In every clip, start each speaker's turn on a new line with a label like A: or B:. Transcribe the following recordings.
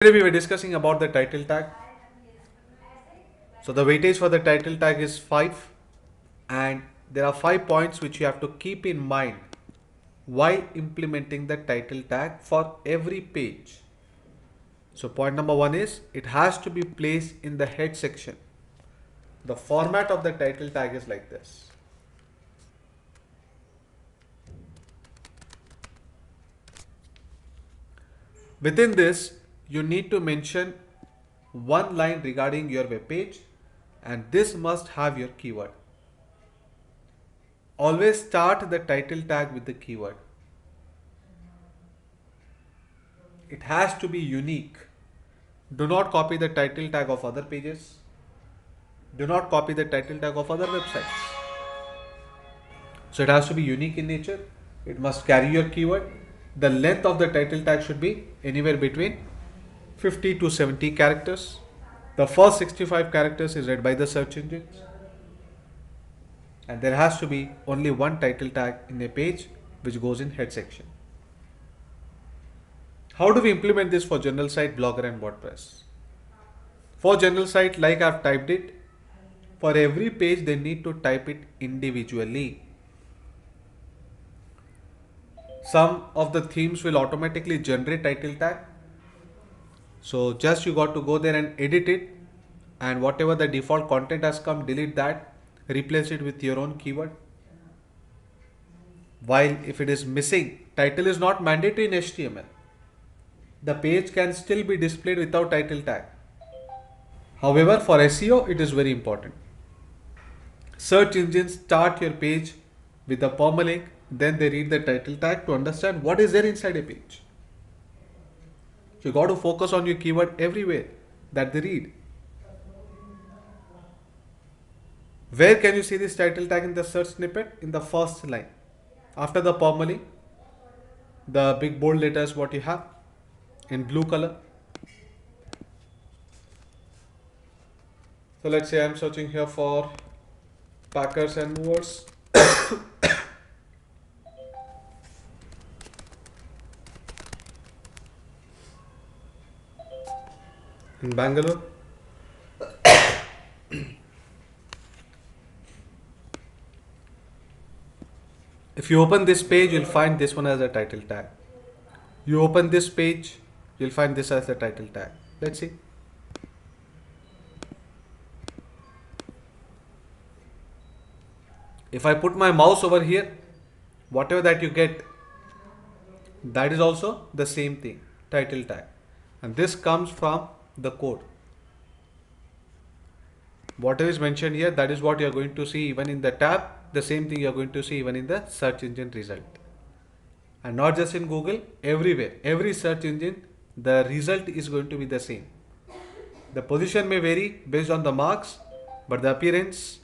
A: Today we were discussing about the title tag. So the weightage for the title tag is 5, and there are 5 points which you have to keep in mind while implementing the title tag for every page. So point number 1 is it has to be placed in the head section. The format of the title tag is like this. Within this, you need to mention one line regarding your web page, and this must have your keyword. Always start the title tag with the keyword. It has to be unique. Do not copy the title tag of other pages. Do not copy the title tag of other websites. So it has to be unique in nature. It must carry your keyword. The length of the title tag should be anywhere between 50 to 70 characters. The first 65 characters is read by the search engines. And there has to be only one title tag in a page which goes in head section. How do we implement this for general site, Blogger and WordPress? For general site, like I've typed it, for every page they need to type it individually. Some of the themes will automatically generate title tag. So just you got to go there and edit it, and whatever the default content has come, delete that, replace it with your own keyword. While if it is missing, title is not mandatory in HTML. The page can still be displayed without title tag. However, for SEO, it is very important. Search engines start your page with a permalink, then they read the title tag to understand what is there inside a page. So you got to focus on your keyword everywhere that they read. Where can you see this title tag in the search snippet? In the first line. After the permalink, the big bold letters what you have in blue color. So let's say I'm searching here for packers and movers. In Bangalore. If you open this page, you'll find this one as a title tag. You open this page, you'll find this as a title tag. Let's see. If I put my mouse over here, whatever that you get, that is also the same thing, title tag. And this comes from the code. Whatever is mentioned here, that is what you are going to see even in the tab. The same thing you are going to see even in the search engine result. And not just in Google, everywhere. Every search engine, the result is going to be the same. The position may vary based on the marks, but the appearance,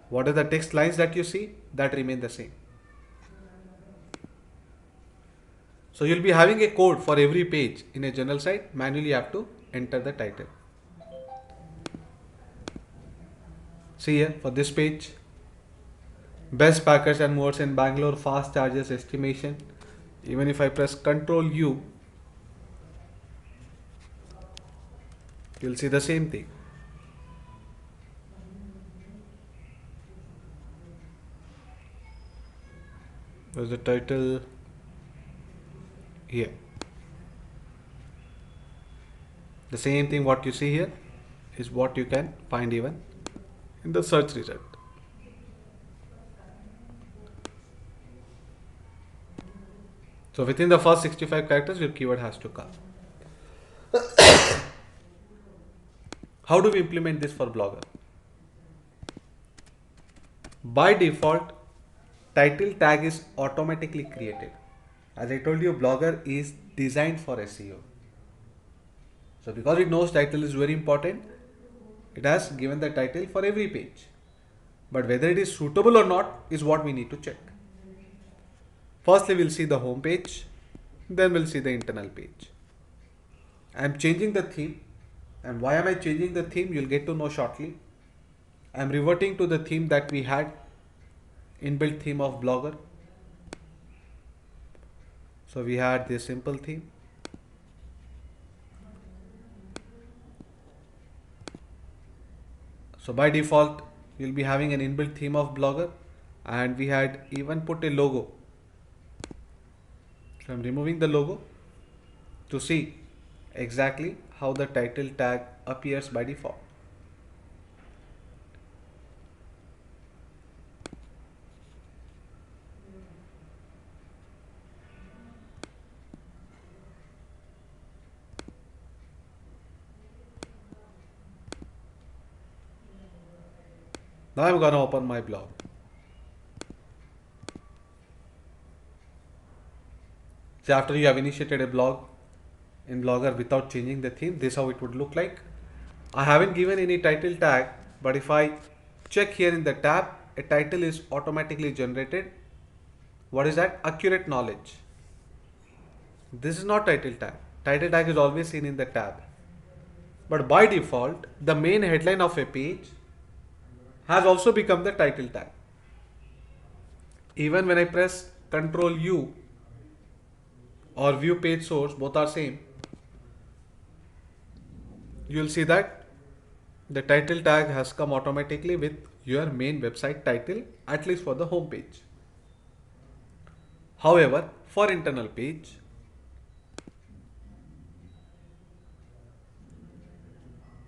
A: what are the text lines that you see, that remain the same. So you'll be having a code for every page in a general site. Manually you have to enter the title. See here for this page, best packers and movers in Bangalore, fast charges estimation. Even if I press Ctrl U, you'll see the same thing. There's the title here. The same thing what you see here is what you can find even in the search result. So within the first 65 characters, your keyword has to come. How do we implement this for Blogger? By default, title tag is automatically created. As I told you, Blogger is designed for SEO. So because it knows title is very important, it has given the title for every page. But whether it is suitable or not is what we need to check. Firstly, we'll see the home page, then we'll see the internal page. I'm changing the theme, and why am I changing the theme? You'll get to know shortly. I'm reverting to the theme that we had, inbuilt theme of Blogger. So we had this simple theme. So by default, you'll be having an inbuilt theme of Blogger, and we had even put a logo. So I'm removing the logo to see exactly how the title tag appears by default. Now I'm gonna open my blog. So after you have initiated a blog in Blogger without changing the theme, this is how it would look like. I haven't given any title tag, but if I check here in the tab, a title is automatically generated. What is that? Accurate knowledge. This is not title tag. Title tag is always seen in the tab. But by default, the main headline of a page has also become the title tag. Even when I press Ctrl U or view page source, both are same, you will see that the title tag has come automatically with your main website title, at least for the home page. However, for internal page,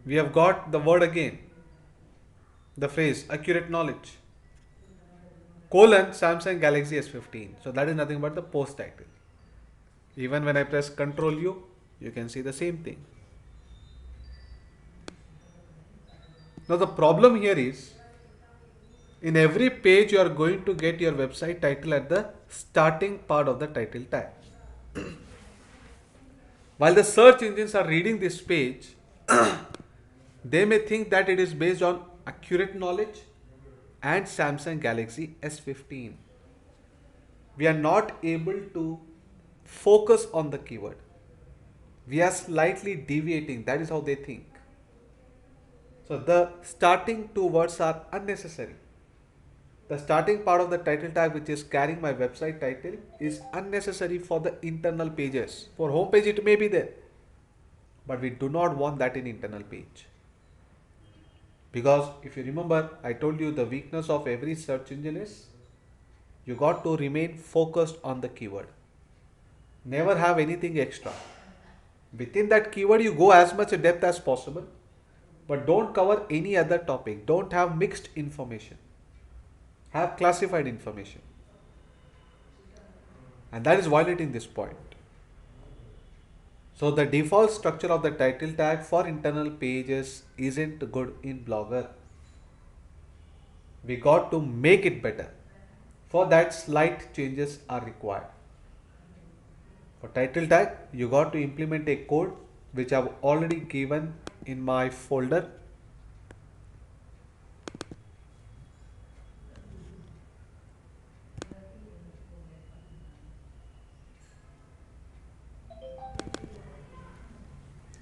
A: we have got the word again, the phrase accurate knowledge, colon Samsung Galaxy S15. So that is nothing but the post title. Even when I press Ctrl U, you can see the same thing. Now the problem here is, in every page you are going to get your website title at the starting part of the title tag. While the search engines are reading this page, they may think that it is based on accurate knowledge and Samsung Galaxy S15. We are not able to focus on the keyword. We are slightly deviating. That is how they think. So the starting two words are unnecessary. The starting part of the title tag, which is carrying my website title, is unnecessary for the internal pages. For home page it may be there, but we do not want that in internal page. Because if you remember, I told you the weakness of every search engine is you got to remain focused on the keyword. Never have anything extra. Within that keyword you go as much depth as possible, but don't cover any other topic. Don't have mixed information. Have classified information. And that is violating this point. So the default structure of the title tag for internal pages isn't good in Blogger. We got to make it better. For that, slight changes are required. For title tag, you got to implement a code which I've already given in my folder.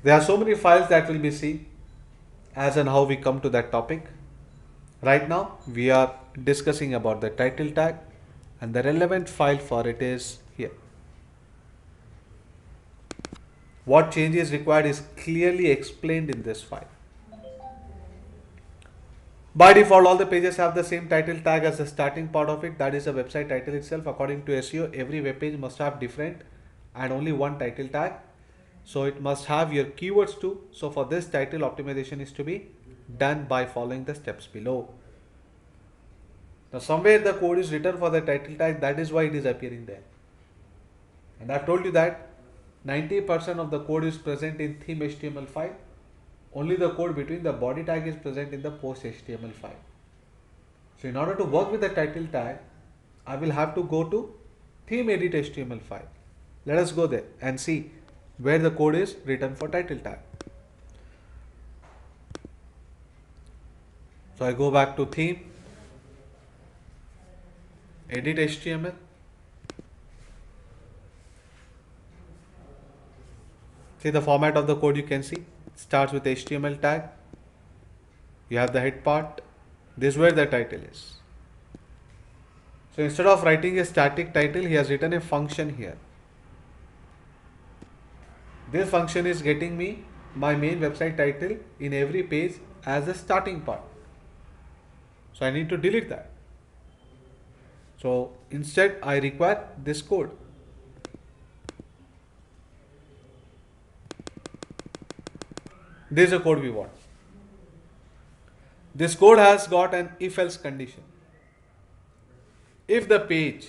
A: There are so many files that will be seen as and how we come to that topic. Right now we are discussing about the title tag, and the relevant file for it is here. What change is required is clearly explained in this file. By default, all the pages have the same title tag as the starting part of it, that is the website title itself. According to SEO, every web page must have different and only one title tag. So it must have your keywords too. So for this, title optimization is to be done by following the steps below. Now somewhere the code is written for the title tag, that is why it is appearing there. And I've told you that 90% of the code is present in theme HTML file. Only the code between the body tag is present in the post HTML file. So in order to work with the title tag, I will have to go to theme edit HTML file. Let us go there and see where the code is written for title tag. So I go back to theme, edit HTML. See the format of the code, you can see. It starts with HTML tag. You have the head part. This is where the title is. So instead of writing a static title, he has written a function here. This function is getting me my main website title in every page as a starting part. So I need to delete that. So instead I require this code. This is the code we want. This code has got an if else condition. If the page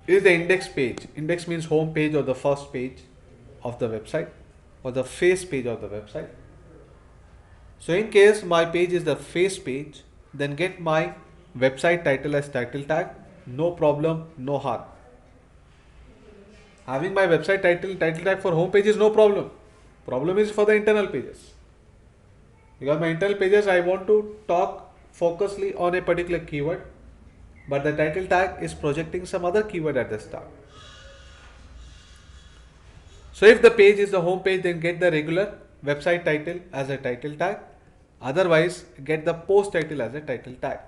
A: is the index page, index means home page or the first page of the website or the face page of the website. So in case my page is the face page, then get my website title as title tag, no problem, no harm. Having my website title tag for home page is no problem. Problem is for the internal pages. Because my internal pages I want to talk focusedly on a particular keyword, but the title tag is projecting some other keyword at the start. So if the page is the home page, then get the regular website title as a title tag. Otherwise, get the post title as a title tag.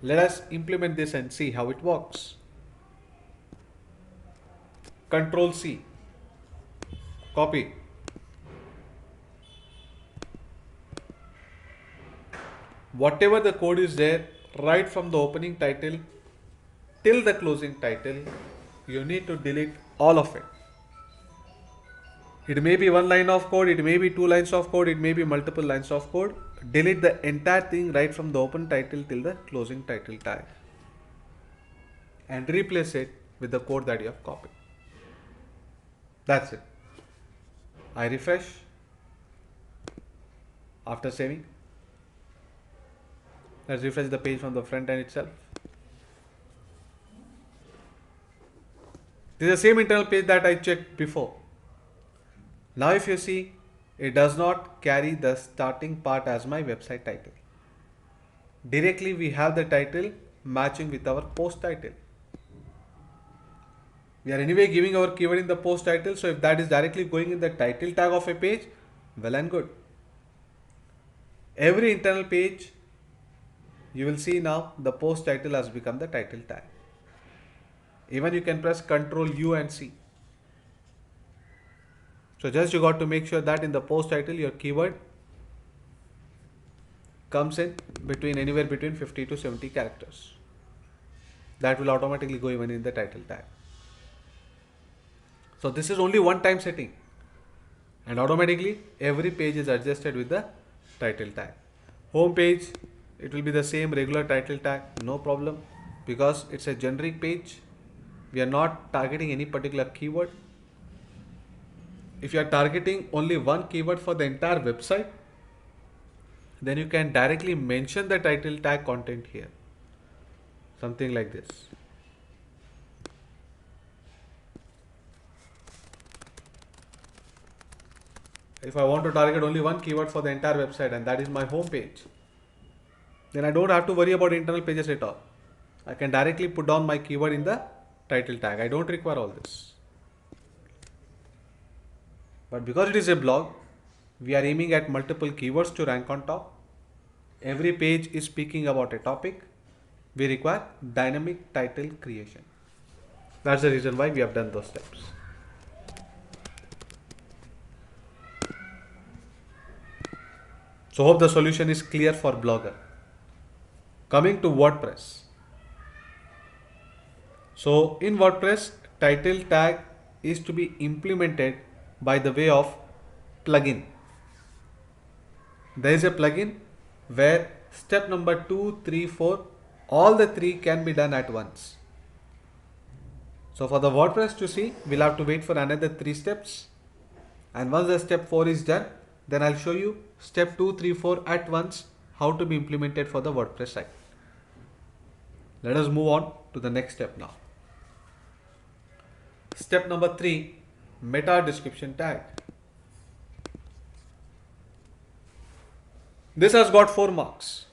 A: Let us implement this and see how it works. Control C, copy. Whatever the code is there, right from the opening title till the closing title, you need to delete all of it. It may be one line of code, it may be two lines of code, it may be multiple lines of code. Delete the entire thing right from the open title till the closing title tag and replace it with the code that you have copied. That's it. I refresh after saving. Let's refresh the page from the front end itself. This is the same internal page that I checked before. Now if you see, it does not carry the starting part as my website title. Directly we have the title matching with our post title. We are anyway giving our keyword in the post title, so if that is directly going in the title tag of a page, well and good. Every internal page, you will see now the post title has become the title tag. Even you can press Ctrl U and C. So just you got to make sure that in the post title your keyword comes in between anywhere between 50 to 70 characters. That will automatically go even in the title tag. So this is only one time setting and automatically every page is adjusted with the title tag. Home page, it will be the same regular title tag, no problem, because it's a generic page. We are not targeting any particular keyword. If you are targeting only one keyword for the entire website, then you can directly mention the title tag content here. Something like this. If I want to target only one keyword for the entire website and that is my home page, then I don't have to worry about internal pages at all. I can directly put down my keyword in the title tag. I don't require all this. But because it is a blog, we are aiming at multiple keywords to rank on top. Every page is speaking about a topic. We require dynamic title creation. That's the reason why we have done those steps. So hope the solution is clear for Blogger. Coming to WordPress. So in WordPress, title tag is to be implemented by the way of plugin. There is a plugin where step number 2, 3, 4, all the three can be done at once. So for the WordPress to see, we'll have to wait for another 3 steps. And once the step 4 is done, then I'll show you step 2, 3, 4 at once, how to be implemented for the WordPress site. Let us move on to the next step now. Step number 3, meta description tag. This has got 4 marks.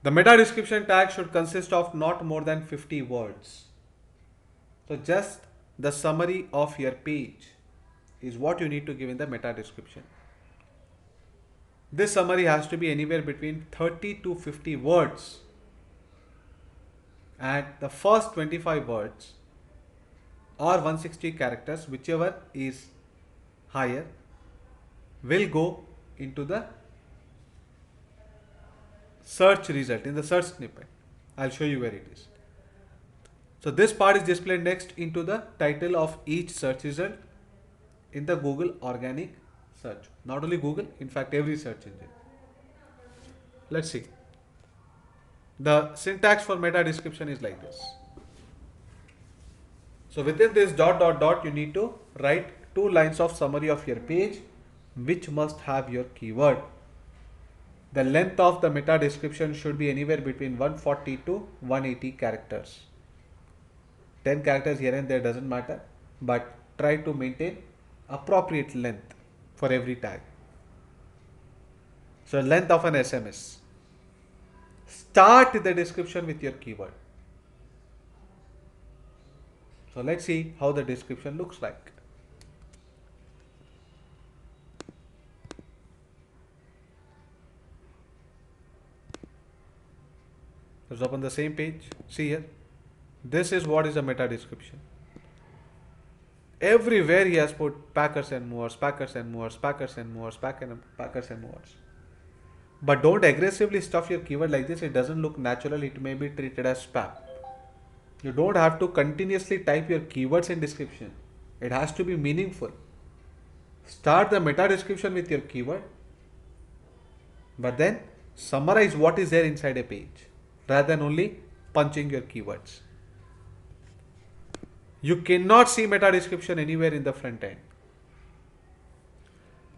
A: The meta description tag should consist of not more than 50 words. So just the summary of your page is what you need to give in the meta description. This summary has to be anywhere between 30 to 50 words. And the first 25 words or 160 characters, whichever is higher, will go into the search result, in the search snippet. I'll show you where it is. So this part is displayed next into the title of each search result in the Google organic search. Not only Google, in fact every search engine. Let's see. The syntax for meta description is like this. So within this dot dot dot, you need to write 2 lines of summary of your page, which must have your keyword. The length of the meta description should be anywhere between 140 to 180 characters. 10 characters here and there doesn't matter, but try to maintain appropriate length for every tag. So length of an SMS. Start the description with your keyword. So let's see how the description looks like. Let's open the same page. See here. This is what is a meta description. Everywhere he has put Packers and Movers, Packers and Movers, Packers and Movers, Packers and Movers. But don't aggressively stuff your keyword like this. It doesn't look natural. It may be treated as spam. You don't have to continuously type your keywords in description. It has to be meaningful. Start the meta description with your keyword, but then summarize what is there inside a page rather than only punching your keywords. You cannot see meta description anywhere in the front end.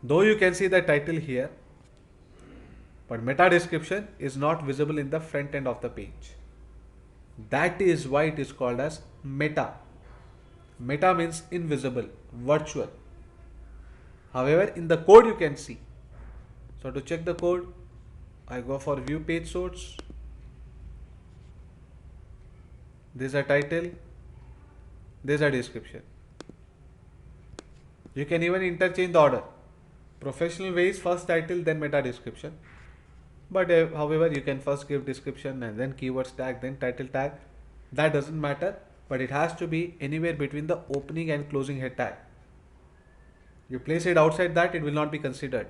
A: Though you can see the title here, but meta description is not visible in the front end of the page. That is why it is called as meta. Meta means invisible, virtual. However, in the code you can see. So to check the code, I go for view page source. This is a title. This is a description. You can even interchange the order. Professional way is first title, then meta description. But however, you can first give description and then keywords tag, then title tag. That doesn't matter, but it has to be anywhere between the opening and closing head tag. You place it outside that, it will not be considered.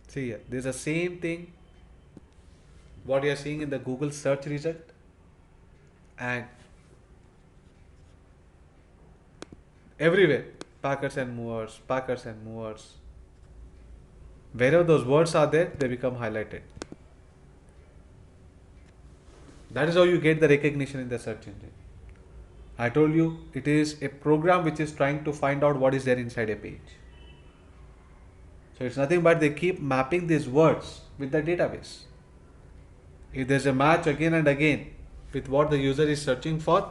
A: See here, this is the same thing what you are seeing in the Google search result, and everywhere Packers and Movers, Packers and Movers. Wherever those words are there, they become highlighted. That is how you get the recognition in the search engine. I told you it is a program which is trying to find out what is there inside a page. So it's nothing but they keep mapping these words with the database. If there's a match again and again with what the user is searching for,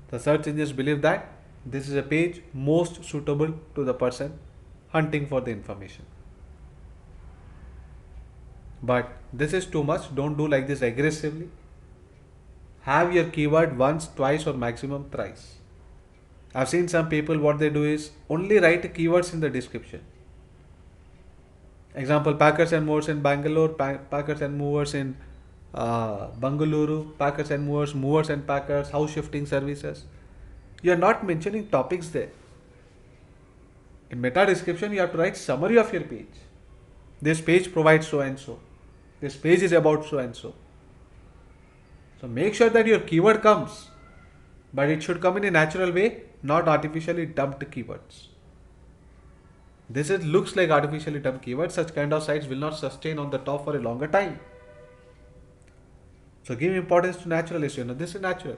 A: the search engines believe that this is a page most suitable to the person hunting for the information. But this is too much. Don't do like this aggressively. Have your keyword once, twice, or maximum thrice. I've seen some people, what they do is only write keywords in the description. Example, Packers and Movers in Bangalore, Packers and Movers in Bangalore, Packers and Movers, Movers and Packers, house shifting services. You are not mentioning topics there. In meta description, you have to write summary of your page. This page provides so and so. This page is about so and so. So make sure that your keyword comes, but it should come in a natural way, not artificially dumped keywords. This looks like artificially dumped keywords. Such kind of sites will not sustain on the top for a longer time. So give importance to natural SEO. This is natural.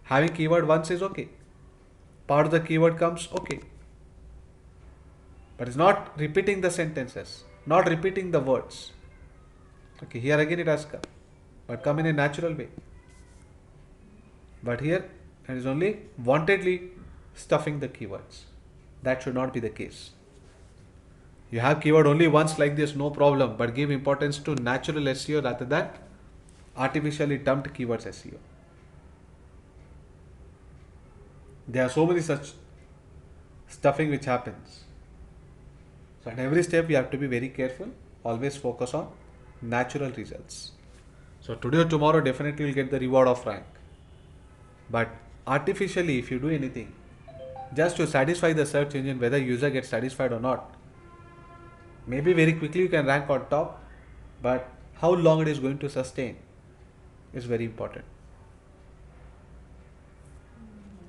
A: Having keyword once is okay. Part of the keyword comes, okay. But it's not repeating the sentences, not repeating the words. Okay, here again it has come, but come in a natural way. But here it is only wantedly stuffing the keywords. That should not be the case. You have keyword only once like this, no problem, but give importance to natural SEO rather than artificially dumped keywords SEO. There are so many such stuffing which happens. So at every step you have to be very careful. Always focus on natural results. So today or tomorrow definitely you'll get the reward of rank. But artificially, if you do anything just to satisfy the search engine, whether user gets satisfied or not, maybe very quickly you can rank on top, but how long it is going to sustain is very important.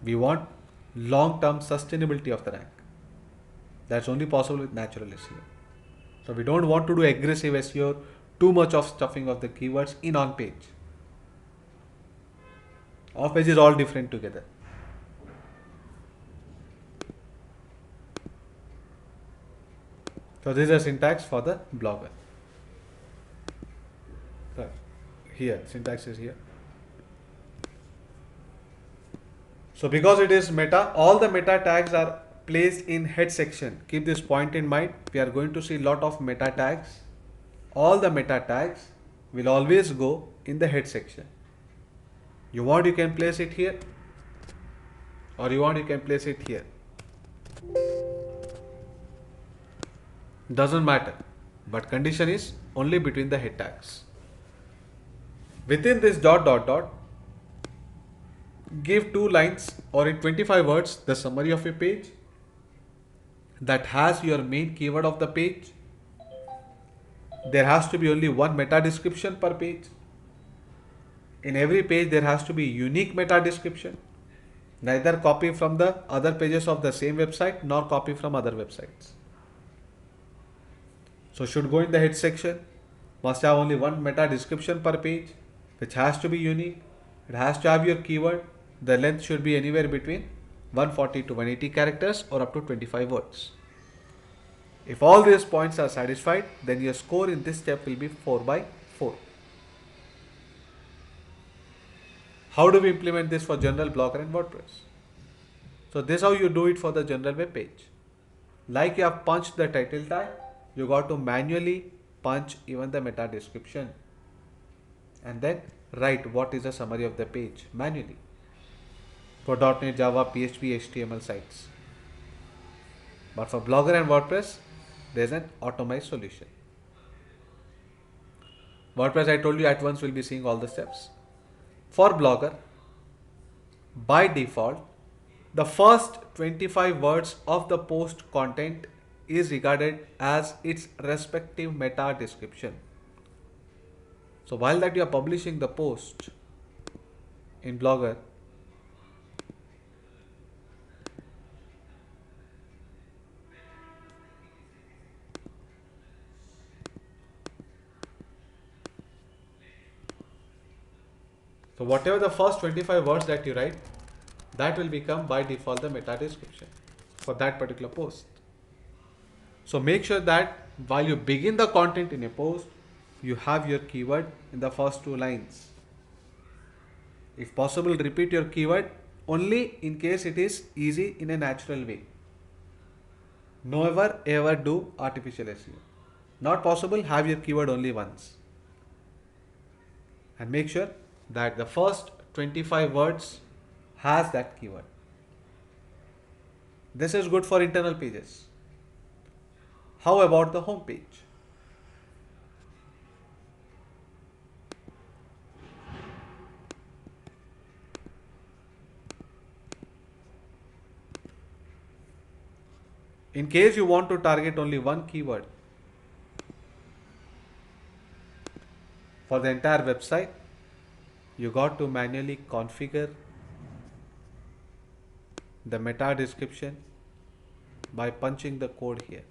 A: We want long-term sustainability of the rank. That's only possible with natural SEO. So we don't want to do aggressive SEO, too much of stuffing of the keywords in on page. Off page is all different together. So this is a syntax for the blogger. So here, syntax is here. So because it is meta, all the meta tags are placed in head section. Keep this point in mind. We are going to see lot of meta tags. All the meta tags will always go in the head section. You want, you can place it here, or you want, you can place it here. Doesn't matter, but condition is only between the head tags. Within this dot dot dot, give 2 lines or in 25 words the summary of a page that has your main keyword of the page. There has to be only one meta description per page. In every page there has to be unique meta description. Neither copy from the other pages of the same website nor copy from other websites. So should go in the head section, must have only one meta description per page, which has to be unique. It has to have your keyword. The length should be anywhere between 140 to 180 characters or up to 25 words. If all these points are satisfied, then your score in this step will be 4 by 4. How do we implement this for general Blogger and WordPress? So this is how you do it for the general web page. Like you have punched the title tag, you got to manually punch even the meta description and then write what is the summary of the page manually for .NET, Java, PHP, HTML sites. But for Blogger and WordPress, there is an automized solution. WordPress, I told you at once we'll be seeing all the steps. For Blogger, by default, the first 25 words of the post content is regarded as its respective meta description. So while that you are publishing the post in Blogger, so whatever the first 25 words that you write, that will become by default the meta description for that particular post. So make sure that while you begin the content in a post, you have your keyword in the first 2 lines. If possible, repeat your keyword only in case it is easy in a natural way. Never ever do artificial SEO. Not possible, have your keyword only once. And make sure that the first 25 words has that keyword. This is good for internal pages. How about the home page? In case you want to target only one keyword for the entire website, you got to manually configure the meta description by punching the code here.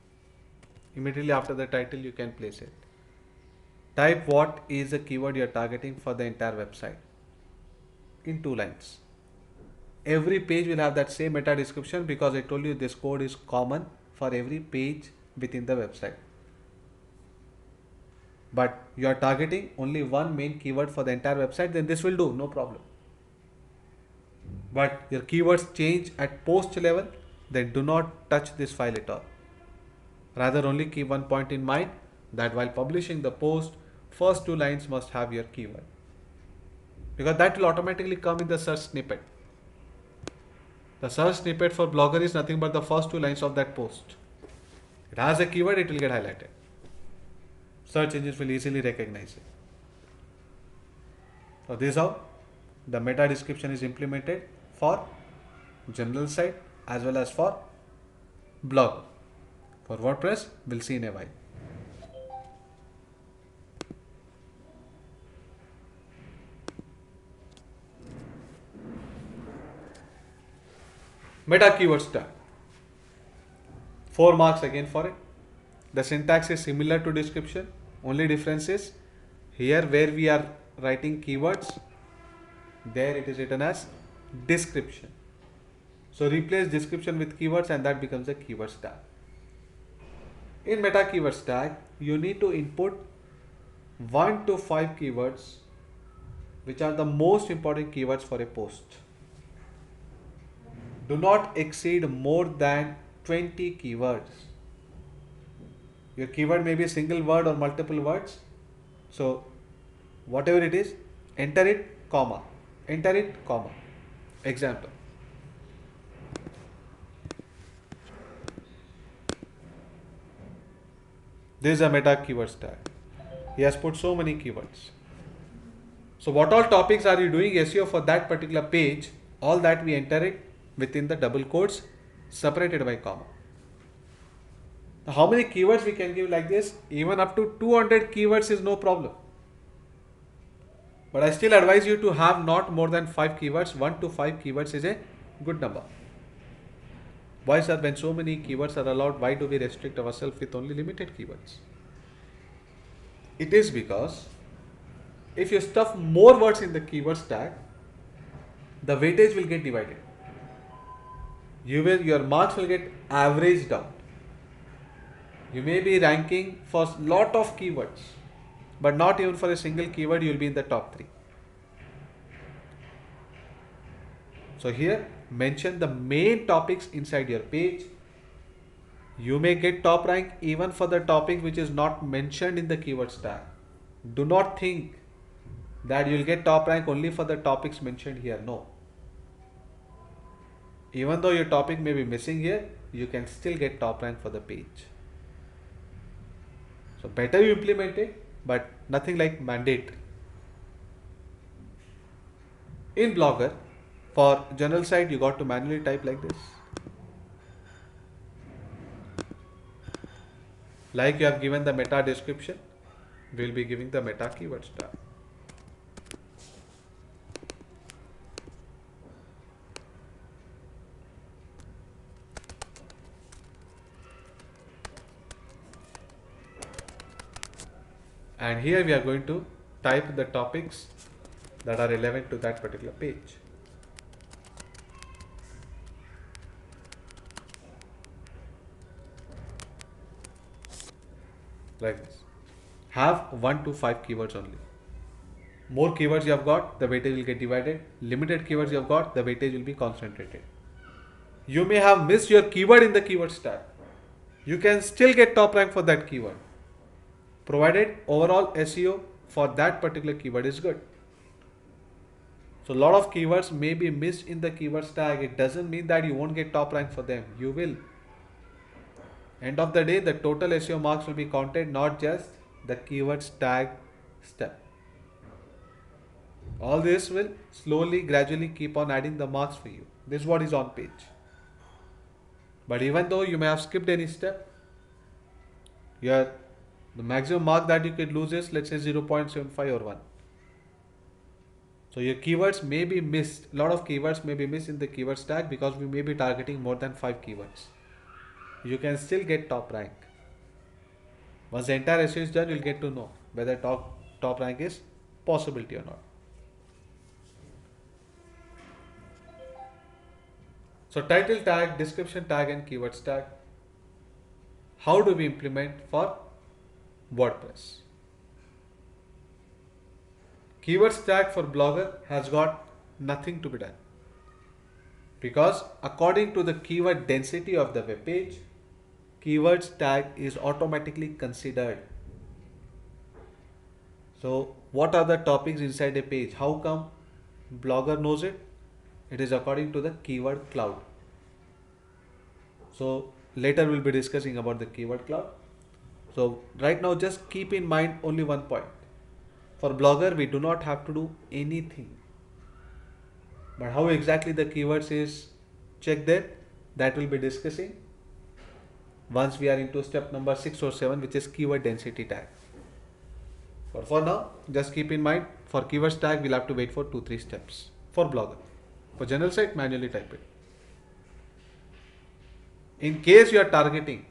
A: Immediately after the title, you can place it. Type what is the keyword you are targeting for the entire website in 2 lines. Every page will have that same meta description because I told you this code is common for every page within the website. But you are targeting only one main keyword for the entire website, then this will do, no problem. But your keywords change at post level, then do not touch this file at all. Rather, only keep one point in mind, that while publishing the post, first 2 lines must have your keyword, because that will automatically come in the search snippet. The search snippet for Blogger is nothing but the first 2 lines of that post. It has a keyword, it will get highlighted. Search engines will easily recognize it. So this is how the meta description is implemented for general site as well as for blog. For WordPress, we'll see in a while. Meta keywords tag. 4 marks again for it. The syntax is similar to description. Only difference is here where we are writing keywords, there it is written as description. So replace description with keywords and that becomes a keywords tag. In meta keywords tag, you need to input 1 to 5 keywords which are the most important keywords for a post. Do not exceed more than 20 keywords. Your keyword may be a single word or multiple words. So whatever it is, enter it, comma. Enter it, comma. Example. This is a meta keywords tag. He has put so many keywords. So what all topics are you doing SEO for that particular page? All that we enter it within the double quotes separated by comma. Now, how many keywords we can give like this? Even up to 200 keywords is no problem. But I still advise you to have not more than 5 keywords. 1 to 5 keywords is a good number. Why, sir, when so many keywords are allowed, why do we restrict ourselves with only limited keywords? It is because if you stuff more words in the keywords tag, the weightage will get divided. Your marks will get averaged out. You may be ranking for lot of keywords, but not even for a single keyword you will be in the top 3. So here mention the main topics inside your page. You may get top rank even for the topic which is not mentioned in the keywords tag. Do not think that you will get top rank only for the topics mentioned here. No. Even though your topic may be missing here, you can still get top rank for the page. So better you implement it, but nothing like mandate. In Blogger, for general site, you got to manually type like this. Like you have given the meta description, we will be giving the meta keywords tag. And here we are going to type the topics that are relevant to that particular page. Like this. Have 1 to 5 keywords only. More keywords you have got, the weightage will get divided. Limited keywords you have got, the weightage will be concentrated. You may have missed your keyword in the keywords tag. You can still get top rank for that keyword, provided overall SEO for that particular keyword is good. So a lot of keywords may be missed in the keywords tag. It doesn't mean that you won't get top rank for them. You will. End of the day, the total SEO marks will be counted, not just the keywords tag step. All this will slowly, gradually keep on adding the marks for you. This is what is on page. But even though you may have skipped any step, the maximum mark that you could lose is, let's say, 0.75 or 1. So your keywords may be missed. A lot of keywords may be missed in the keywords tag because we may be targeting more than 5 keywords. You can still get top rank. Once the entire SEO is done, you'll get to know whether top rank is possibility or not. So title tag, description tag and keywords tag. How do we implement for WordPress? Keywords tag for Blogger has got nothing to be done, because according to the keyword density of the web page, keywords tag is automatically considered. So what are the topics inside a page? How come Blogger knows it? It is according to the keyword cloud. So later we'll be discussing about the keyword cloud. So right now just keep in mind only one point. For Blogger, we do not have to do anything. But how exactly the keywords is checked there, that we'll be discussing once we are into step number 6 or 7, which is keyword density tag. But for now, just keep in mind, for keywords tag, we'll have to wait for 2-3 steps for Blogger. For general site, manually type it. In case you are targeting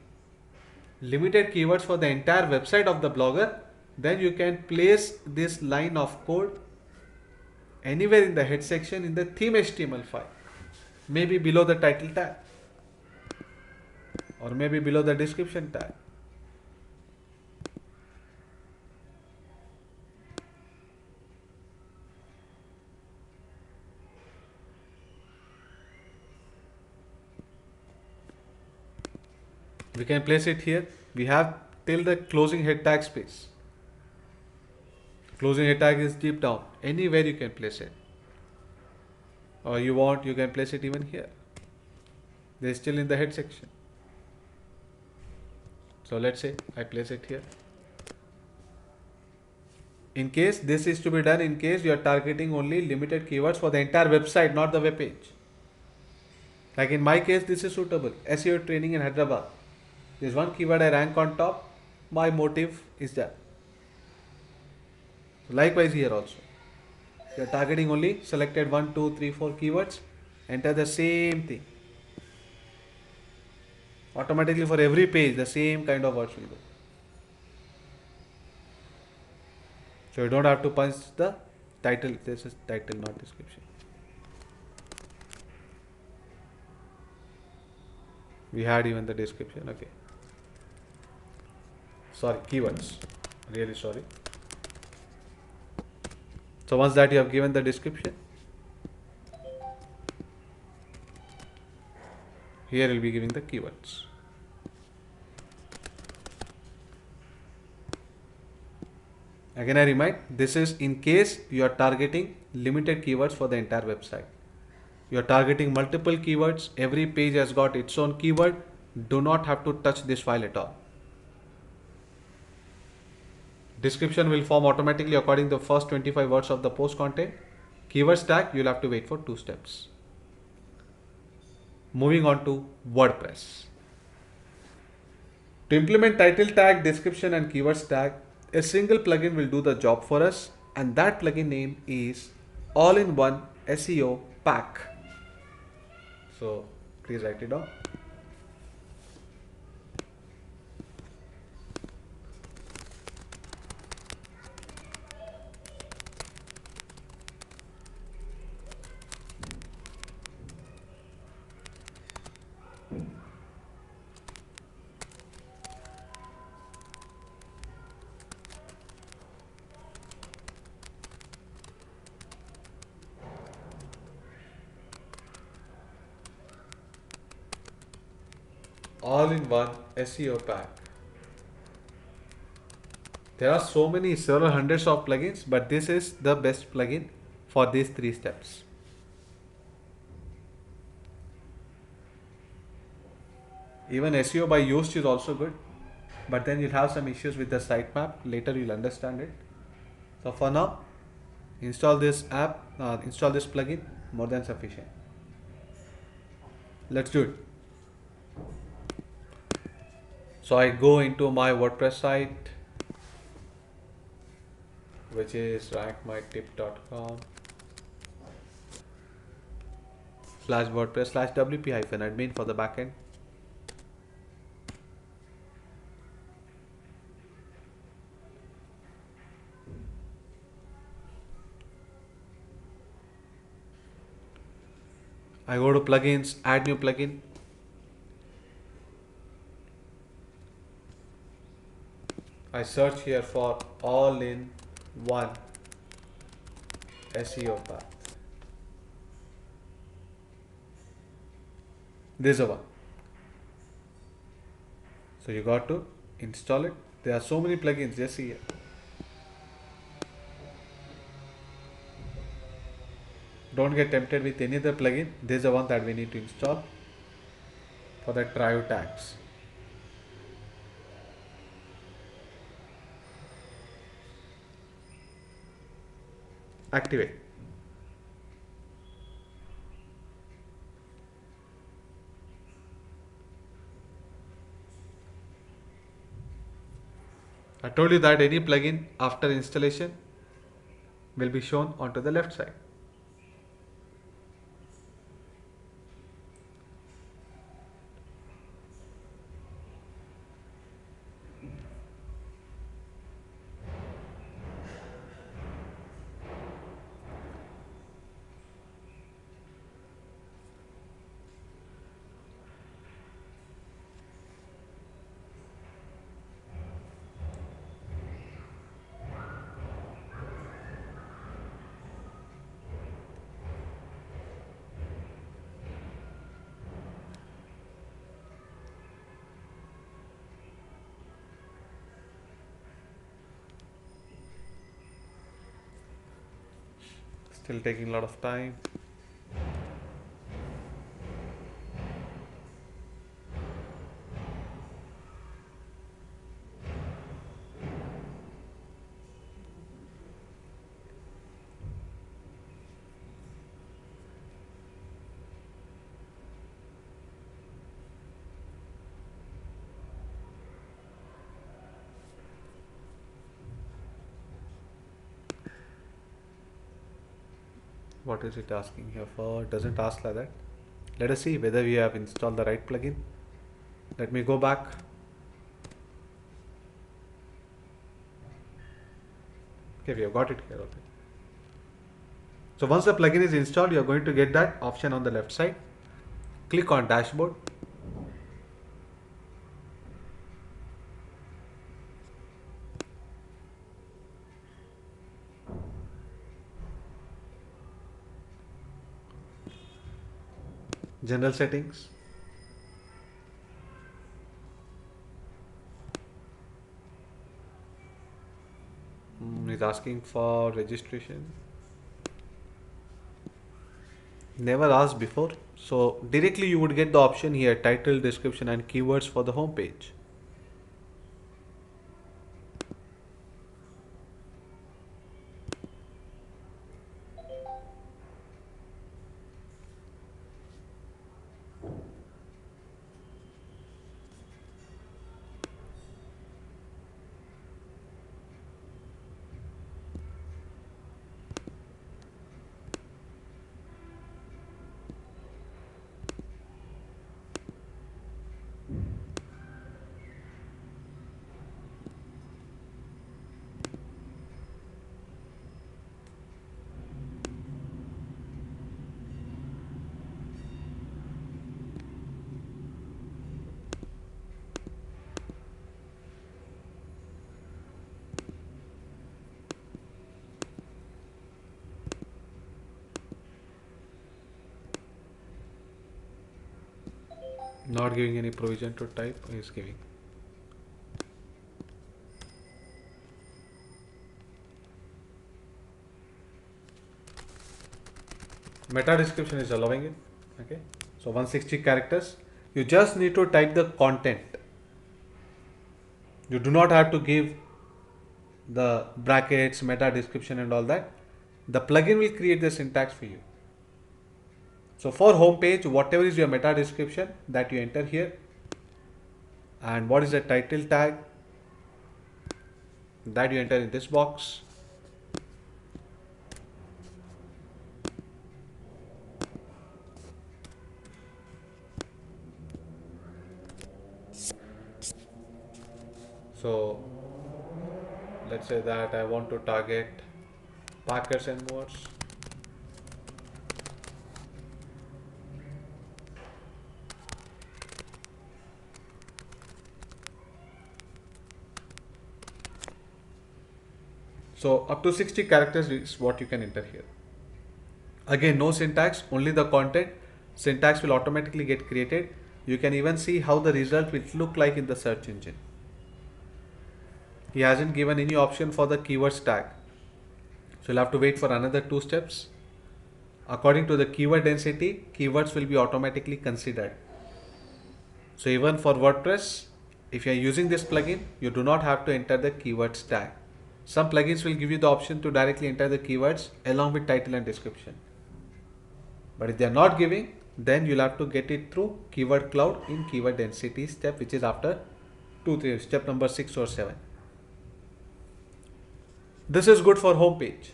A: limited keywords for the entire website of the blogger, then you can place this line of code anywhere in the head section in the theme HTML file, maybe below the title tag or maybe below the description tag. We can place it here. We have till the closing head tag space. Closing head tag is deep down. Anywhere you can place it. Or you want, you can place it even here. They're still in the head section. So let's say I place it here. In case this is to be done, in case you are targeting only limited keywords for the entire website, not the web page. Like in my case, this is suitable. SEO training in Hyderabad. There's one keyword I rank on top. My motive is that. So likewise here also. You are targeting only selected 1, 2, 3, 4 keywords. Enter the same thing. Automatically for every page, the same kind of words will go. So you don't have to punch the title. This is title, not description. We had even the description. Okay. Sorry, keywords. Really sorry. So once that you have given the description, here we'll be giving the keywords. Again I remind, this is in case you are targeting limited keywords for the entire website. You are targeting multiple keywords, every page has got its own keyword, do not have to touch this file at all. Description will form automatically according to the first 25 words of the post content. Keywords tag, you'll have to wait for 2 steps. Moving on to WordPress. To implement title tag, description and keywords tag, a single plugin will do the job for us, and that plugin name is All-in-One SEO Pack. So please write it down. All-in-One SEO Pack. There are so many, several hundreds of plugins, but this is the best plugin for these 3 steps. Even SEO by Yoast is also good, but then you'll have some issues with the sitemap. Later you'll understand it. So for now, install this app, install this plugin, more than sufficient. Let's do it. So I go into my WordPress site, which is rankmytip.com/WordPress/WP-admin for the backend. I go to plugins, add new plugin. I search here for All-in-One SEO Pack. This is the one. So you got to install it. There are so many plugins, just see here. Don't get tempted with any other plugin. This is the one that we need to install for the trio tags. Activate. I told you that any plugin after installation will be shown onto the left side. Still taking a lot of time. What is it asking here for? It doesn't ask like that. Let us see whether we have installed the right plugin. Let me go back. Okay, we have got it here. Okay. So once the plugin is installed, you are going to get that option on the left side. Click on dashboard. General settings. It's asking for registration. Never asked before. So directly you would get the option here, title, description and keywords for the home page. Not giving any provision to type, is giving. Meta description is allowing it. Okay. So 160 characters. You just need to type the content. You do not have to give the brackets, meta description and all that. The plugin will create the syntax for you. So for home page, whatever is your meta description that you enter here, and what is the title tag that you enter in this box. So let's say that I want to target Packers and Moors. So up to 60 characters is what you can enter here. Again, no syntax, only the content. Syntax will automatically get created. You can even see how the result will look like in the search engine. He hasn't given any option for the keywords tag. So you'll have to wait for another 2 steps. According to the keyword density, keywords will be automatically considered. So even for WordPress, if you are using this plugin, you do not have to enter the keywords tag. Some plugins will give you the option to directly enter the keywords along with title and description. But if they are not giving, then you'll have to get it through Keyword Cloud in keyword density step, which is after 2, 3, step number 6 or 7. This is good for home page.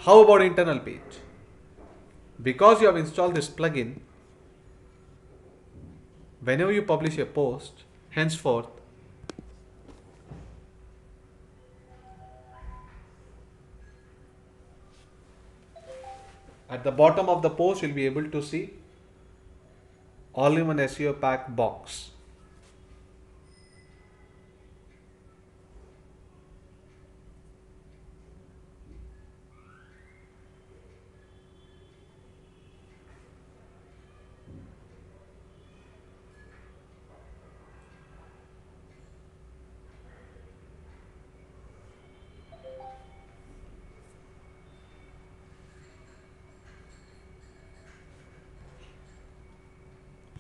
A: How about internal page? Because you have installed this plugin, whenever you publish a post, henceforth, at the bottom of the post, you'll be able to see all-in-one SEO pack box.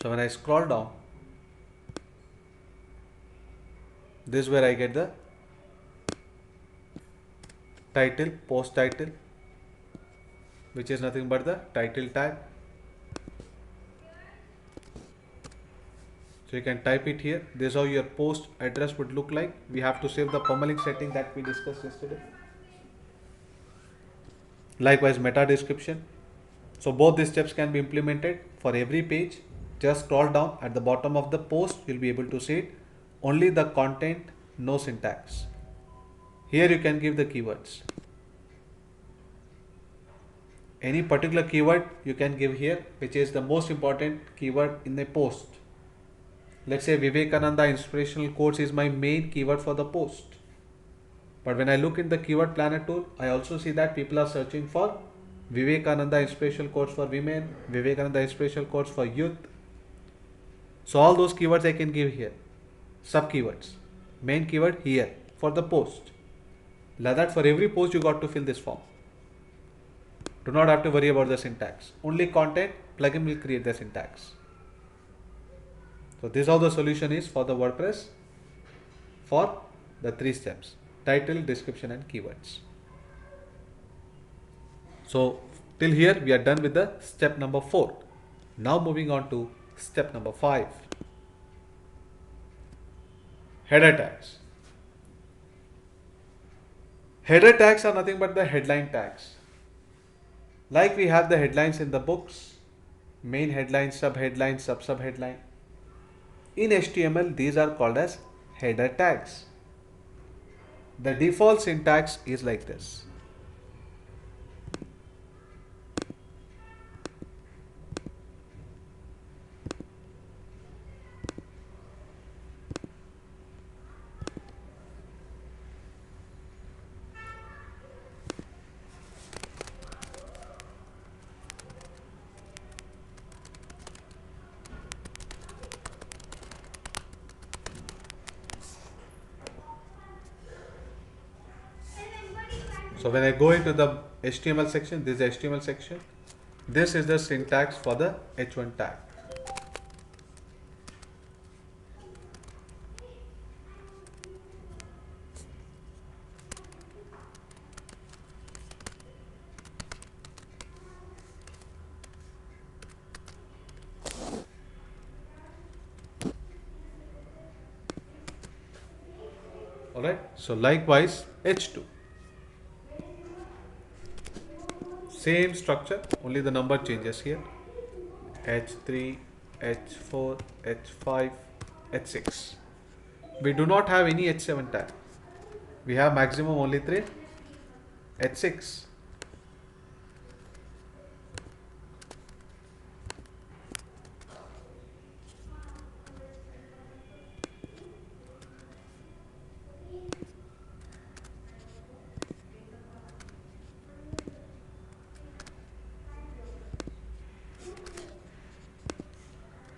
A: So when I scroll down, this is where I get the title, post title, which is nothing but the title tag. So you can type it here. This is how your post address would look like. We have to save the permalink setting that we discussed yesterday. Likewise, meta description. So both these steps can be implemented for every page. Just scroll down at the bottom of the post. You'll be able to see it. Only the content, no syntax. Here you can give the keywords. Any particular keyword you can give here, which is the most important keyword in the post. Let's say Vivekananda inspirational quotes is my main keyword for the post. But when I look in the keyword planner tool, I also see that people are searching for Vivekananda inspirational quotes for women, Vivekananda inspirational quotes for youth. So all those keywords I can give here. Sub keywords. Main keyword here for the post. Like that, for every post you got to fill this form. Do not have to worry about the syntax. Only content, plugin will create the syntax. So this is how the solution is for the WordPress for the 3 steps: title, description and keywords. So till here we are done with the step number 4. Now moving on to step number 5. Header tags. Header tags are nothing but the headline tags. Like we have the headlines in the books, main headline, sub-headline, sub-sub-headline. In HTML, these are called as header tags. The default syntax is like this. So when I go into the HTML section, this is the HTML section. This is the syntax for the H1 tag. Alright, so likewise H2. Same structure, only the number changes here. H3, H4, H5, H6. We do not have any H7 tag. We have maximum only 3. H6.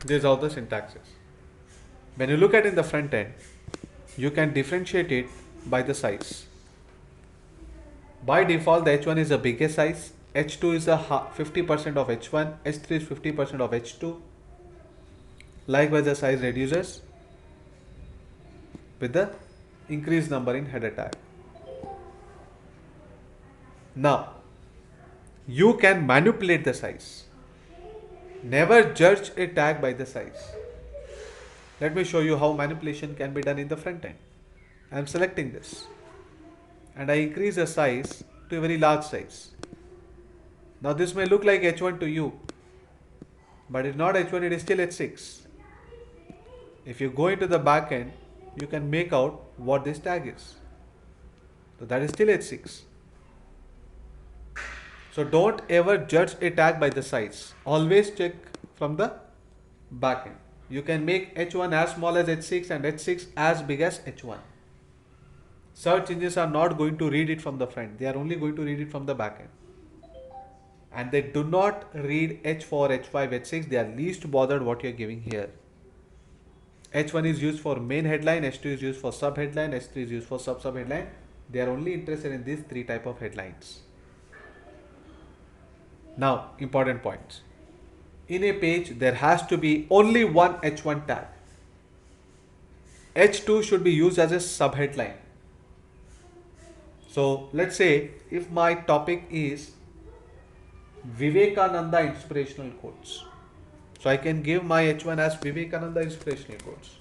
A: These are the syntaxes. When you look at in the front end, you can differentiate it by the size. By default, the H1 is the biggest size, H2 is the 50% of H1, H3 is 50% of H2. Likewise, the size reduces with the increased number in header tag. Now, you can manipulate the size. Never judge a tag by the size. Let me show you how manipulation can be done in the front end. I am selecting this and I increase the size to a very large size. Now this may look like H1 to you, but it's not H1, it is still H6. If you go into the back end, you can make out what this tag is. So that is still H6. So don't ever judge a tag by the size. Always check from the back end. You can make H1 as small as H6 and H6 as big as H1. Search engines are not going to read it from the front. They are only going to read it from the back end. And they do not read H4, H5, H6. They are least bothered what you are giving here. H1 is used for main headline, H2 is used for sub headline, H3 is used for sub headline. They are only interested in these 3 type of headlines. Now, important points. in a page there has to be only one H1 tag. H2 should be used as a subheadline. So let's say if my topic is Vivekananda inspirational quotes. So I can give my H1 as Vivekananda inspirational quotes.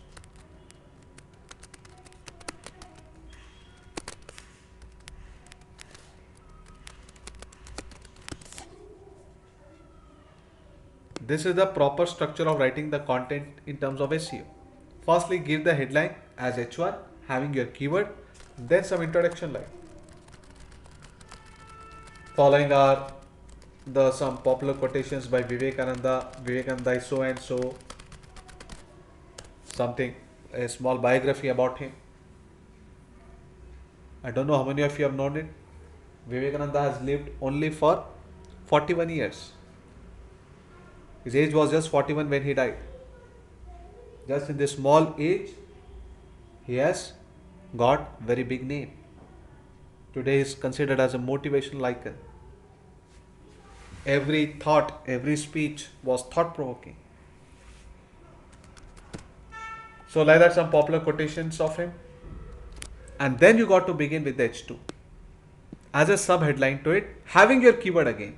A: This is the proper structure of writing the content in terms of SEO. Firstly, give the headline as H1, having your keyword, then some introduction line. Following are the some popular quotations by Vivekananda. Vivekananda is so and so. Something, a small biography about him. I don't know how many of you have known it. Vivekananda has lived only for 41 years. His age was just 41 when he died. Just in this small age, he has got very big name. Today he is considered as a motivational icon. Every thought, every speech was thought provoking. So like that, some popular quotations of him. And then you got to begin with the H2 as a sub headline to it, having your keyword again.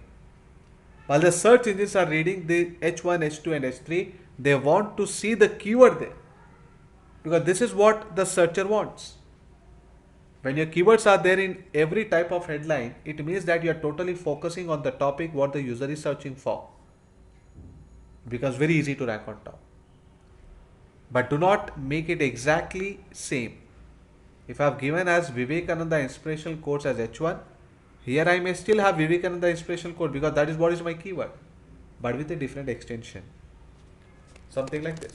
A: While the search engines are reading the H1, H2 and H3, they want to see the keyword there. Because this is what the searcher wants. When your keywords are there in every type of headline, it means that you are totally focusing on the topic what the user is searching for. It becomes very easy to rank on top. But do not make it exactly same. If I have given as Vivekananda inspirational quotes as H1, here I may still have Vivekananda inspirational quote because that is what is my keyword, but with a different extension. Something like this.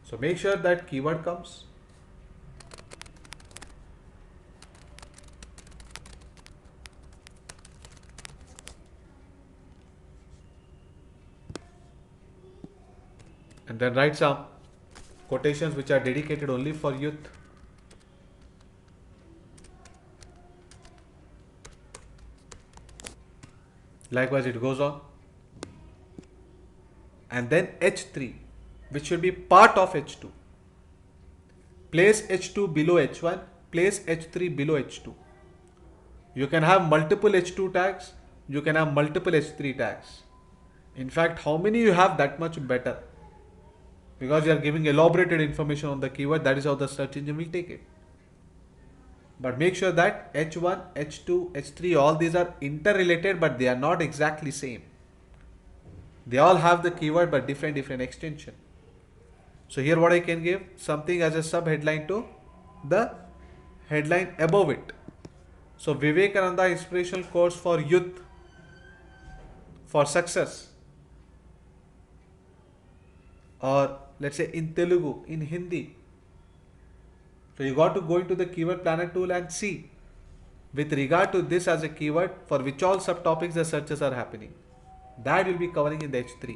A: So make sure that keyword comes. And then write some quotations which are dedicated only for youth. Likewise, it goes on. And then H3, which should be part of H2. Place H2 below H1, place H3 below H2. You can have multiple H2 tags, you can have multiple H3 tags. In fact, how many you have, that much better. Because you are giving elaborated information on the keyword, that is how the search engine will take it. But make sure that H1, H2, H3, all these are interrelated, but they are not exactly same. They all have the keyword but different extension. So here what I can give, something as a sub headline to the headline above it. So Vivekananda inspirational course for youth for success, or let's say in Telugu, in Hindi. So you got to go into the keyword planner tool and see with regard to this as a keyword for which all subtopics the searches are happening. That will be covering in the H3.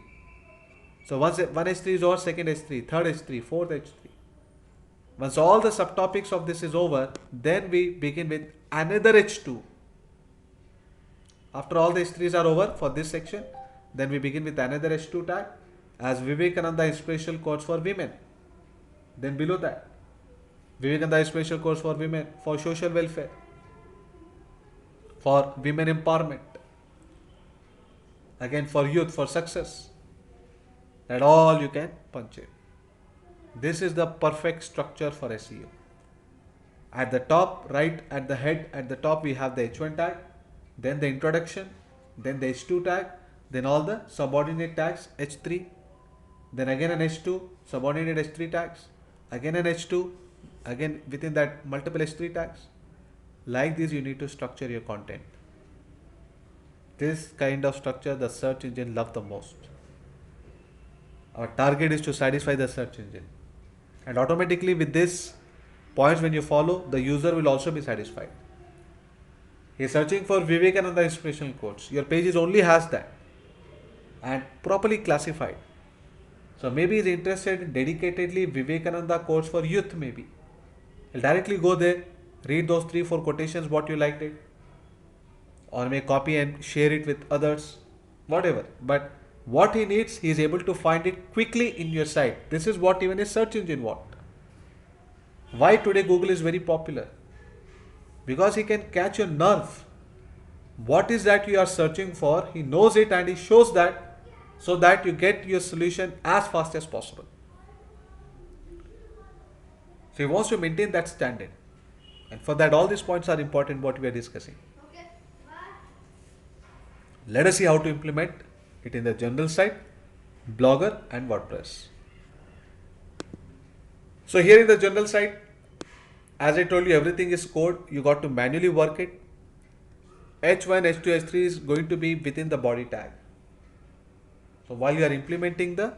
A: So once one H3 is over, second H3, third H3, fourth H3. Once all the subtopics of this is over, then we begin with another H2. After all the H3s are over for this section, then we begin with another H2 tag as Vivekananda inspirational quotes for women. Then below that, Vivekananda inspirational quotes for women, for social welfare, for women empowerment, again for youth, for success. That all you can punch it. This is the perfect structure for SEO. At the top, right at the head, at the top we have the H1 tag, then the introduction, then the H2 tag, then all the subordinate tags, H3, then again an H2, subordinate H3 tags, again an H2, again within that multiple H3 tags. Like this you need to structure your content. This kind of structure the search engine loves the most. Our target is to satisfy the search engine. And automatically with this points when you follow, the user will also be satisfied. He is searching for Vivekananda inspirational quotes. Your page only has that and properly classified. So maybe he is interested in dedicatedly Vivekananda quotes for youth maybe. He'll directly go there, read those 3-4 quotations what you liked it, or may copy and share it with others. whatever. But what he needs, he is able to find it quickly in your site. This is what even a search engine wants. Why today Google is very popular? Because he can catch your nerve. What is that you are searching for? He knows it and he shows that, so that you get your solution as fast as possible. So he wants to maintain that standard. And for that, all these points are important what we are discussing. Let us see how to implement it in the general site, Blogger and WordPress. So here in the general site, as I told you, everything is code. You got to manually work it. H1, H2, H3 is going to be within the body tag. So while you are implementing the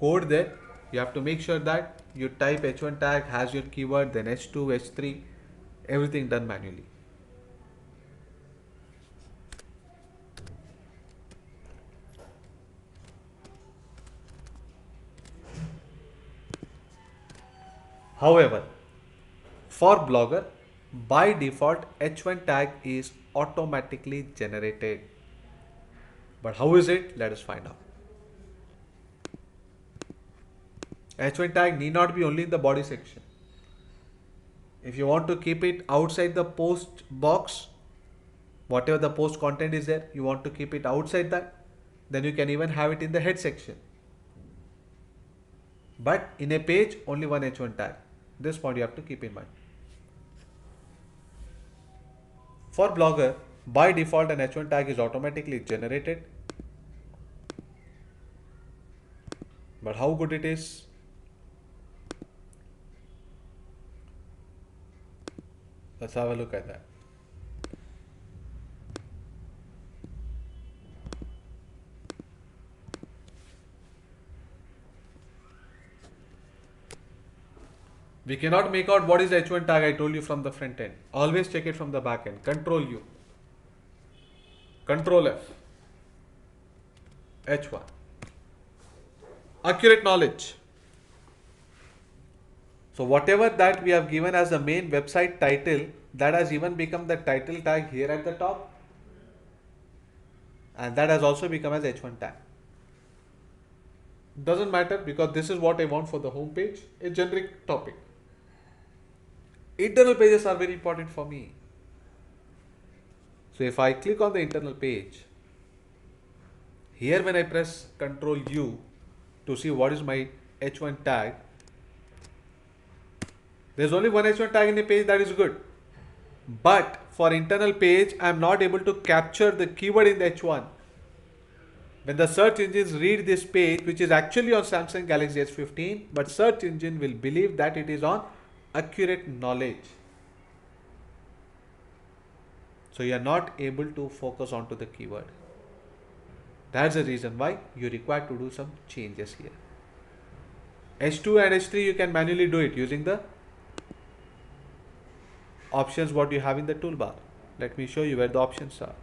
A: code there, you have to make sure that you type H1 tag has your keyword, then H2, H3, everything done manually. However, for Blogger, by default, H1 tag is automatically generated. But how is it? Let us find out. H1 tag need not be only in the body section. If you want to keep it outside the post box, whatever the post content is there, you want to keep it outside that, then you can even have it in the head section. But in a page, only one H1 tag. This point you have to keep in mind. For Blogger, by default, an H1 tag is automatically generated. But how good it is? Let's have a look at that. We cannot make out what is the H1 tag I told you from the front end. Always check it from the back end. Control U. Control F. H1. Accurate knowledge. So whatever that we have given as the main website title, that has even become the title tag here at the top. And that has also become as H1 tag. Doesn't matter because this is what I want for the home page, a generic topic. Internal pages are very important for me. So if I click on the internal page, here when I press Ctrl U to see what is my H1 tag, there's only one H1 tag in a page, that is good. But for internal page, I am not able to capture the keyword in the H1. When the search engines read this page, which is actually on Samsung Galaxy S15, but search engine will believe that it is on accurate knowledge. So you are not able to focus onto the keyword. That's the reason why you require to do some changes here. H2 and H3 you can manually do it using the options what you have in the toolbar. Let me show you where the options are.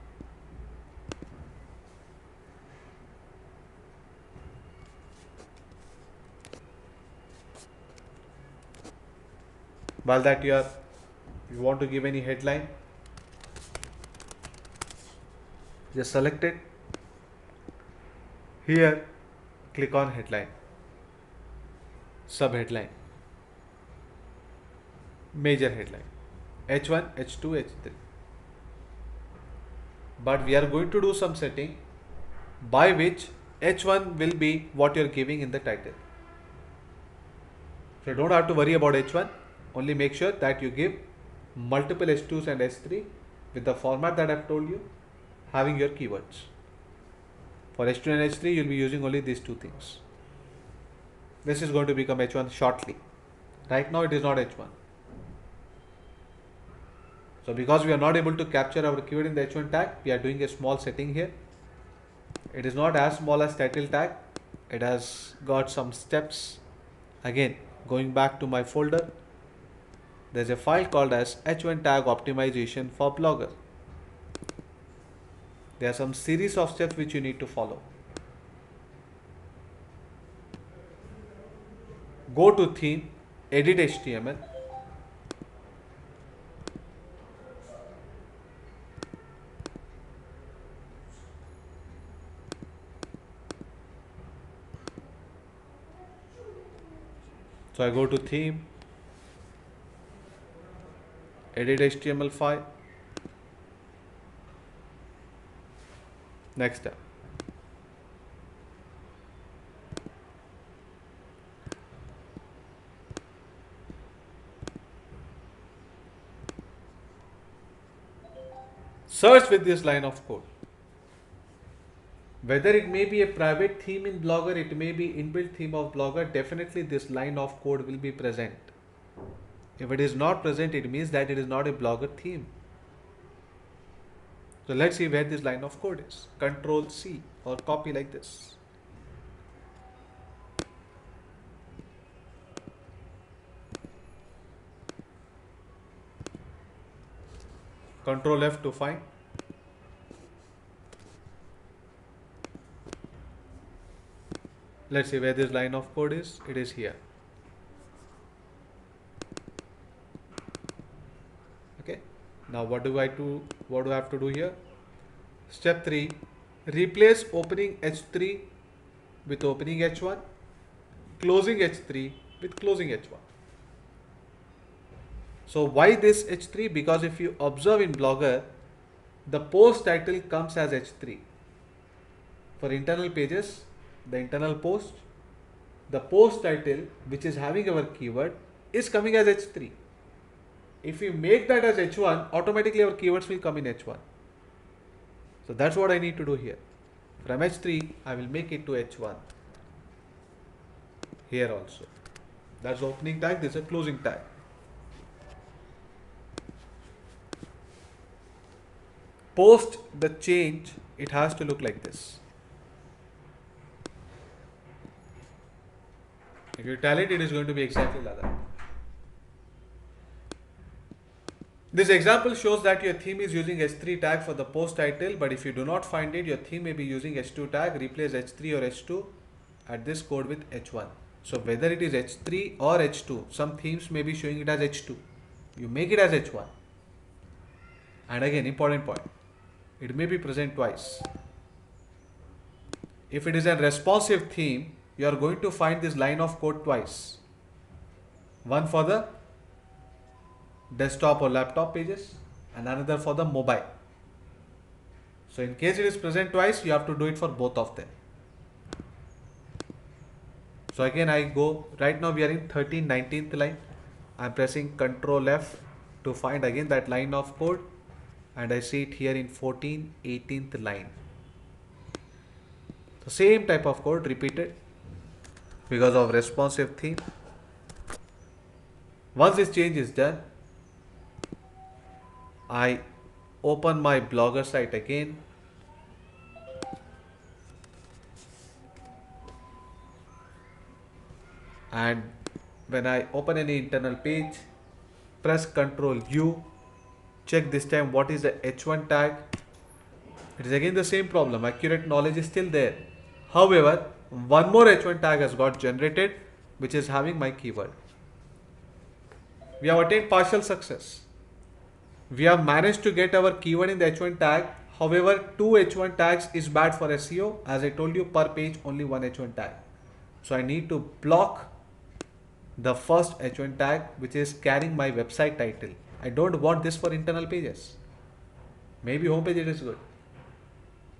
A: While that you want to give any headline, just select it. Here, click on headline, sub-headline, major headline, H1, H2, H3. But we are going to do some setting by which H1 will be what you are giving in the title. So you don't have to worry about H1. Only make sure that you give multiple H2s and H3 with the format that I have told you, having your keywords. For H2 and H3, you will be using only these two things. This is going to become H1 shortly. Right now it is not H1. So because we are not able to capture our keyword in the H1 tag, we are doing a small setting here. It is not as small as title tag. It has got some steps. Again, going back to my folder, there's a file called as H1 tag optimization for Blogger. There are some series of steps which you need to follow. Go to theme, edit HTML. So I go to theme, edit HTML file, next step. Search with this line of code. Whether it may be a private theme in Blogger, it may be inbuilt theme of Blogger, definitely this line of code will be present. If it is not present, it means that it is not a Blogger theme. So let's see where this line of code is. Control C or copy like this. Control F to find. Let's see where this line of code is. It is here. Okay. Now what do I have to do here? Step 3. Replace opening H3 with opening H1, closing H3 with closing H1. So why this H3? Because if you observe in Blogger, the post title comes as H3. For internal pages, the internal post, the post title which is having our keyword is coming as H3. If we make that as H1, automatically our keywords will come in H1. So that's what I need to do here. From H3, I will make it to H1. Here also. That's the opening tag, this is a closing tag. Post the change, it has to look like this. If you tell it, it is going to be exactly like that. This example shows that your theme is using H3 tag for the post title, but if you do not find it, your theme may be using H2 tag. Replace H3 or H2 at this code with H1. So whether it is H3 or H2, some themes may be showing it as H2. You make it as H1. And again, important point, it may be present twice. If it is a responsive theme, you are going to find this line of code twice. One for the desktop or laptop pages and another for the mobile. So in case it is present twice, you have to do it for both of them. So again I go, right now we are in 13th, 19th line. I am pressing Ctrl F to find again that line of code, and I see it here in 14th, 18th line. The same type of code repeated because of responsive theme. Once this change is done, I open my Blogger site again. And when I open any internal page, press Ctrl U, check this time what is the H1 tag. It is again the same problem, accurate knowledge is still there. However, one more H1 tag has got generated which is having my keyword. We have attained partial success. We have managed to get our keyword in the H1 tag. However, 2 H1 tags is bad for SEO. As I told you, per page only 1 H1 tag. So I need to block the first H1 tag which is carrying my website title. I don't want this for internal pages. Maybe homepage it is good.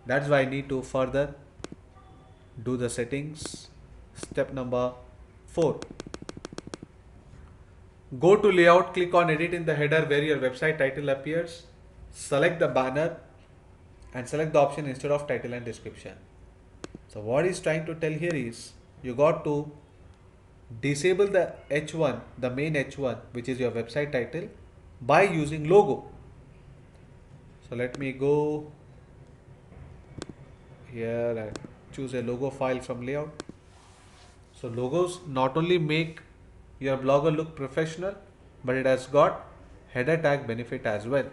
A: That's why I need to further do the settings. Step number 4. Go to layout, click on edit in the header where your website title appears. Select the banner and select the option instead of title and description. So what he's trying to tell here is you got to disable the H1, the main H1, which is your website title, by using logo. So let me go here and choose a logo file from layout. So logos not only make your blogger look professional, but it has got header tag benefit as well.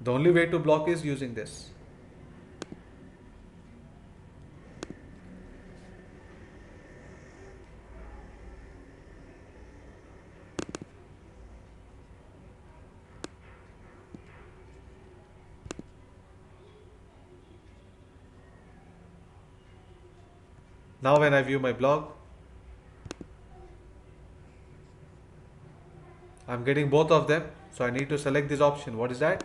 A: The only way to block is using this. Now when I view my blog, I'm getting both of them. So I need to select this option. What is that?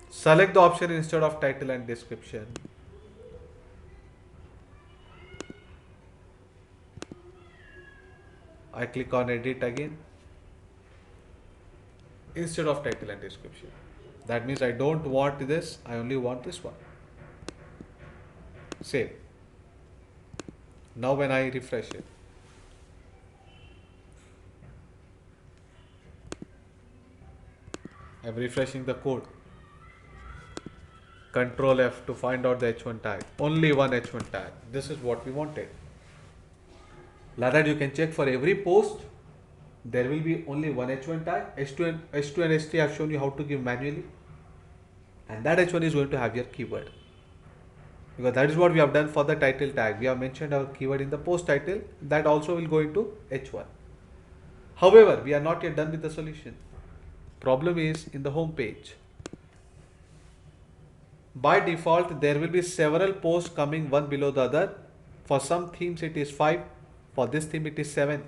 A: Select the option instead of title and description. I click on edit again instead of title and description. That means I don't want this, I only want this one. Save. Now when I refresh it, I'm refreshing the code. Control F to find out the H1 tag. Only one H1 tag. This is what we wanted. Like that you can check for every post. There will be only one H1 tag. H2 and H3 I have shown you how to give manually. And that H1 is going to have your keyword. Because that is what we have done for the title tag. We have mentioned our keyword in the post title. That also will go into H1. However, we are not yet done with the solution. Problem is in the home page. By default, there will be several posts coming one below the other. For some themes it is 5. For this theme it is 7.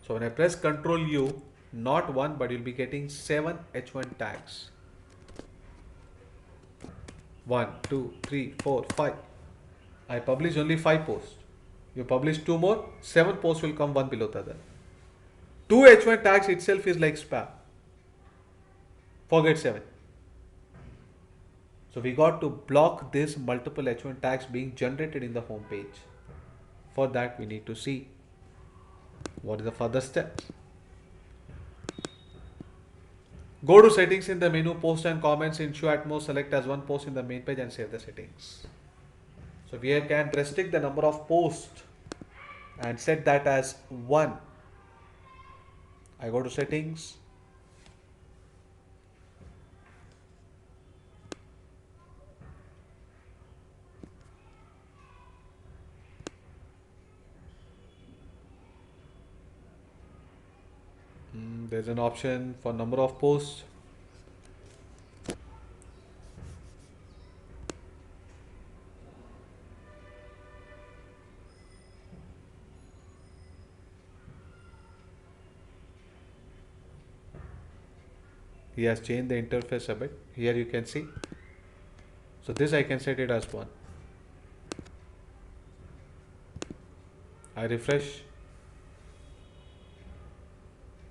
A: So when I press Ctrl U, not 1 but you'll be getting 7 H1 tags. 1, 2, 3, 4, 5. I publish only 5 posts. You publish 2 more, 7 posts will come one below the other. 2 H1 tags itself is like spam. Forget 7. So we got to block this multiple H1 tags being generated in the home page. For that we need to see what is the further steps. Go to settings in the menu, post and comments in show at most, select as one post in the main page and save the settings. So we can restrict the number of posts and set that as 1. I go to settings. There's an option for number of posts. He has changed the interface a bit. Here you can see. So this I can set it as 1. I refresh.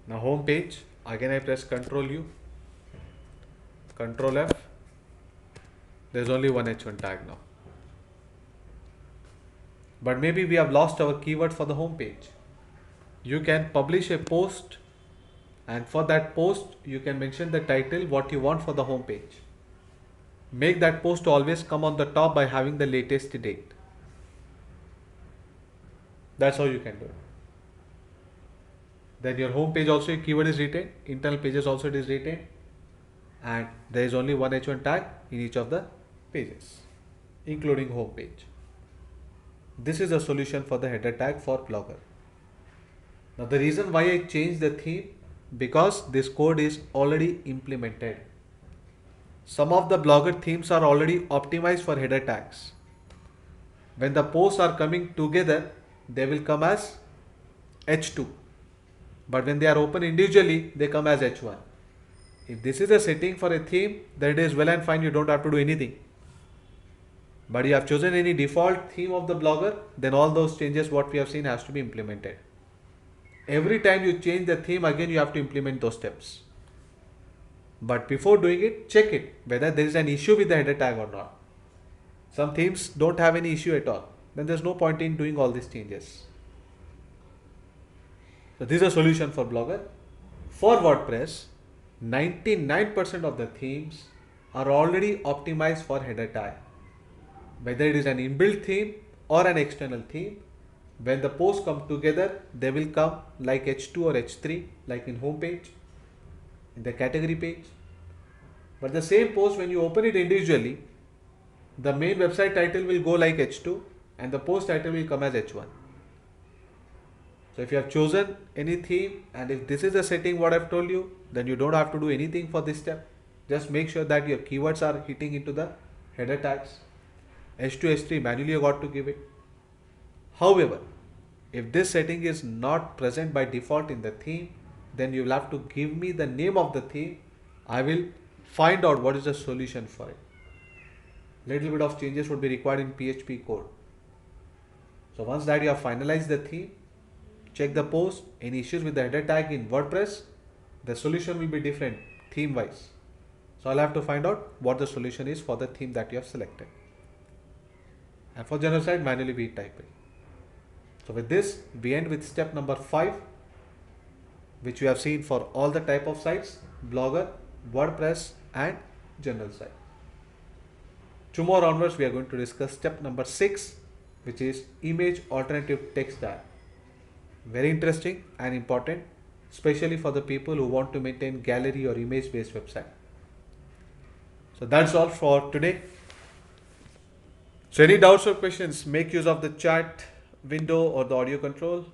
A: Now home page, again I press Ctrl U, Ctrl F. There's only one H1 tag now. But maybe we have lost our keyword for the home page. You can publish a post and for that post you can mention the title what you want for the home page. Make that post always come on the top by having the latest date. That's how you can do it. Then your home page also your keyword is retained, internal pages also it is retained, and there is only one H1 tag in each of the pages, including home page. This is a solution for the header tag for Blogger. Now the reason why I changed the theme, because this code is already implemented. Some of the Blogger themes are already optimized for header tags. When the posts are coming together, they will come as H2. But when they are open individually, they come as H1. If this is a setting for a theme, then it is well and fine, you don't have to do anything. But you have chosen any default theme of the Blogger, then all those changes what we have seen has to be implemented. Every time you change the theme, again you have to implement those steps. But before doing it, check it whether there is an issue with the header tag or not. Some themes don't have any issue at all. Then there's no point in doing all these changes. So this is a solution for Blogger. For WordPress, 99% of the themes are already optimized for header tag. Whether it is an inbuilt theme or an external theme, when the posts come together, they will come like H2 or H3, like in home page, in the category page. But the same post, when you open it individually, the main website title will go like H2 and the post title will come as H1. So if you have chosen any theme and if this is the setting what I've told you, then you don't have to do anything for this step. Just make sure that your keywords are hitting into the header tags. H2, H3 manually you got to give it. However, If this setting is not present by default in the theme, then you will have to give me the name of the theme. I will find out what is the solution for it. Little bit of changes would be required in PHP code. So once that you have finalized the theme, check the post. Any issues with the header tag in WordPress, the solution will be different theme wise. So I'll have to find out what the solution is for the theme that you have selected. And for general site, manually retype it. So with this, we end with step number 5, which we have seen for all the type of sites: Blogger, WordPress and general site. Tomorrow onwards, we are going to discuss step number 6, which is image alternative text tag. Very interesting and important, especially for the people who want to maintain gallery or image based website. So that's all for today. So any doubts or questions, make use of the chat window or the audio control.